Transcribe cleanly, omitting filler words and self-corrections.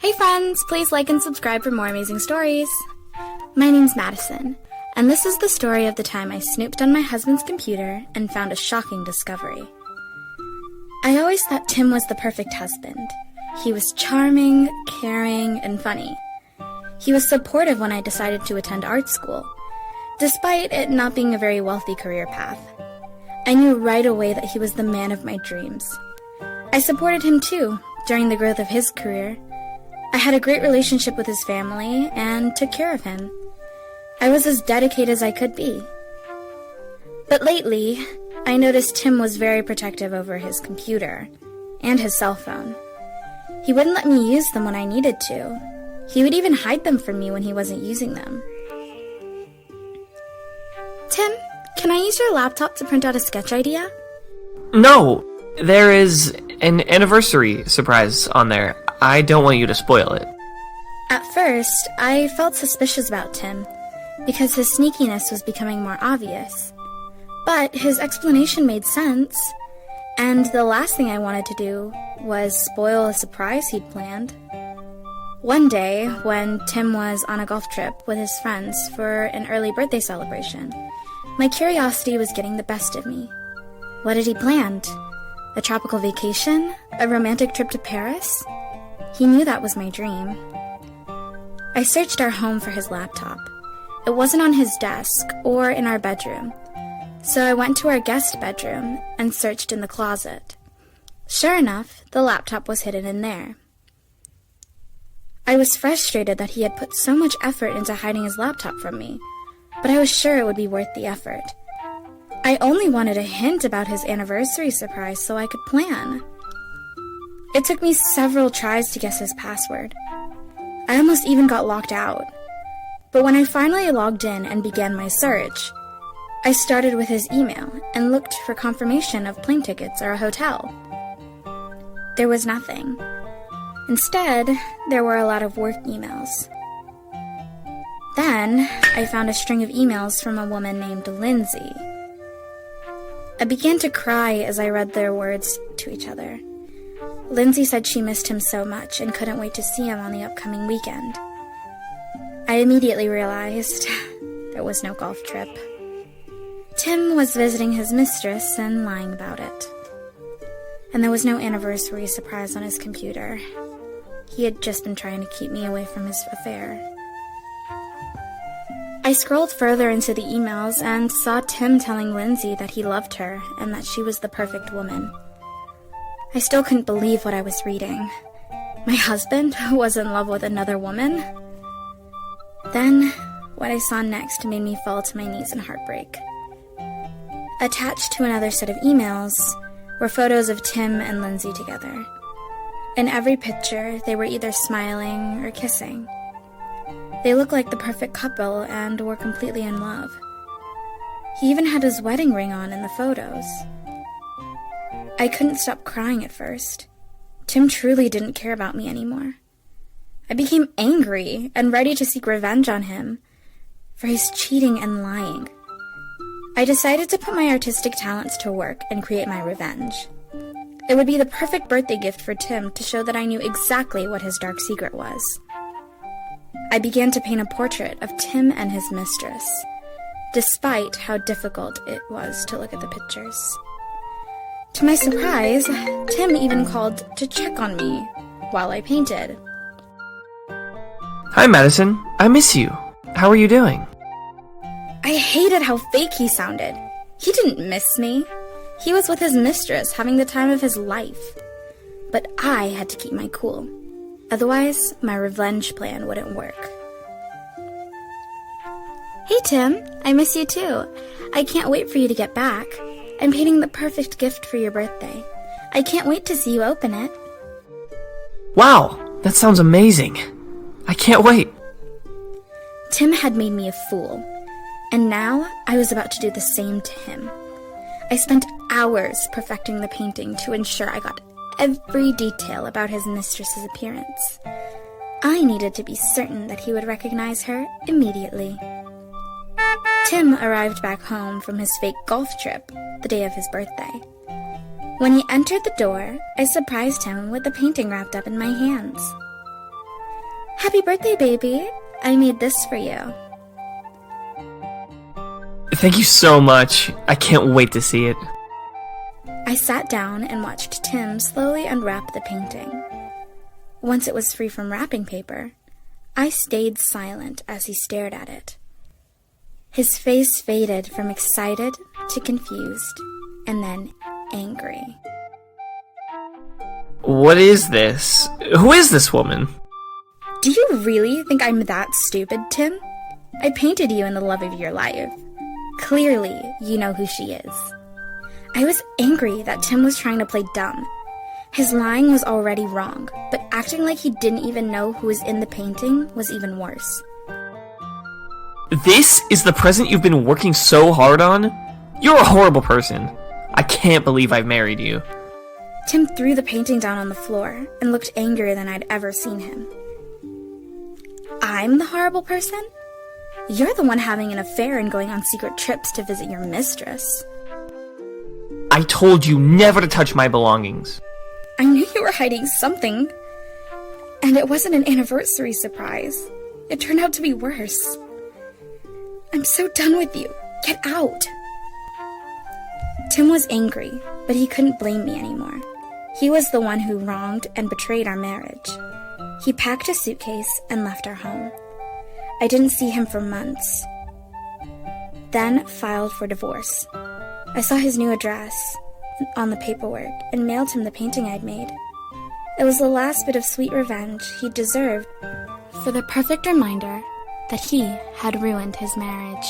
Hey friends, please like and subscribe for more amazing stories. My name's Madison, and this is the story of the time I snooped on my husband's computer and found a shocking discovery. I always thought Tim was the perfect husband. He was charming, caring, and funny. He was supportive when I decided to attend art school, despite it not being a very wealthy career path. I knew right away that he was the man of my dreams. I supported him too, during the growth of his career. I had a great relationship with his family and took care of him. I was as dedicated as I could be. But lately, I noticed Tim was very protective over his computer and his cell phone. He wouldn't let me use them when I needed to. He would even hide them from me when he wasn't using them. Tim, can I use your laptop to print out a sketch idea? No, there is an anniversary surprise on there. I don't want you to spoil it. At first, I felt suspicious about Tim, because his sneakiness was becoming more obvious. But his explanation made sense, and the last thing I wanted to do was spoil a surprise he'd planned. One day, when Tim was on a golf trip with his friends for an early birthday celebration, my curiosity was getting the best of me. What had he planned? A tropical vacation? A romantic trip to Paris? He knew that was my dream. I searched our home for his laptop. It wasn't on his desk or in our bedroom, so I went to our guest bedroom and searched in the closet. Sure enough, the laptop was hidden in there. I was frustrated that he had put so much effort into hiding his laptop from me, but I was sure it would be worth the effort. I only wanted a hint about his anniversary surprise so I could plan. It took me several tries to guess his password. I almost even got locked out. But when I finally logged in and began my search, I started with his email and looked for confirmation of plane tickets or a hotel. There was nothing. Instead, there were a lot of work emails. Then, I found a string of emails from a woman named Lindsay. I began to cry as I read their words to each other. Lindsay said she missed him so much and couldn't wait to see him on the upcoming weekend. I immediately realized there was no golf trip. Tim was visiting his mistress and lying about it. And there was no anniversary surprise on his computer. He had just been trying to keep me away from his affair. I scrolled further into the emails and saw Tim telling Lindsay that he loved her and that she was the perfect woman. I still couldn't believe what I was reading. My husband was in love with another woman? Then, what I saw next made me fall to my knees in heartbreak. Attached to another set of emails were photos of Tim and Lindsay together. In every picture, they were either smiling or kissing. They looked like the perfect couple and were completely in love. He even had his wedding ring on in the photos. I couldn't stop crying at first. Tim truly didn't care about me anymore. I became angry and ready to seek revenge on him for his cheating and lying. I decided to put my artistic talents to work and create my revenge. It would be the perfect birthday gift for Tim to show that I knew exactly what his dark secret was. I began to paint a portrait of Tim and his mistress, despite how difficult it was to look at the pictures. To my surprise, Tim even called to check on me while I painted. Hi, Madison. I miss you. How are you doing? I hated how fake he sounded. He didn't miss me. He was with his mistress, having the time of his life. But I had to keep my cool. Otherwise, my revenge plan wouldn't work. Hey, Tim. I miss you too. I can't wait for you to get back. I'm painting the perfect gift for your birthday. I can't wait to see you open it. Wow, that sounds amazing. I can't wait. Tim had made me a fool, and now I was about to do the same to him. I spent hours perfecting the painting to ensure I got every detail about his mistress's appearance. I needed to be certain that he would recognize her immediately. Tim arrived back home from his fake golf trip the day of his birthday. When he entered the door, I surprised him with the painting wrapped up in my hands. Happy birthday, baby. I made this for you. Thank you so much. I can't wait to see it. I sat down and watched Tim slowly unwrap the painting. Once it was free from wrapping paper, I stayed silent as he stared at it. His face faded from excited to confused, and then angry. What is this? Who is this woman? Do you really think I'm that stupid, Tim? I painted you in the love of your life. Clearly, you know who she is. I was angry that Tim was trying to play dumb. His lying was already wrong, but acting like he didn't even know who was in the painting was even worse. This is the present you've been working so hard on? You're a horrible person. I can't believe I've married you. Tim threw the painting down on the floor and looked angrier than I'd ever seen him. I'm the horrible person? You're the one having an affair and going on secret trips to visit your mistress. I told you never to touch my belongings. I knew you were hiding something. And it wasn't an anniversary surprise. It turned out to be worse. I'm so done with you. Get out. Tim was angry, but he couldn't blame me anymore. He was the one who wronged and betrayed our marriage. He packed a suitcase and left our home. I didn't see him for months. Then filed for divorce. I saw his new address on the paperwork and mailed him the painting I'd made. It was the last bit of sweet revenge he deserved for the perfect reminder that he had ruined his marriage.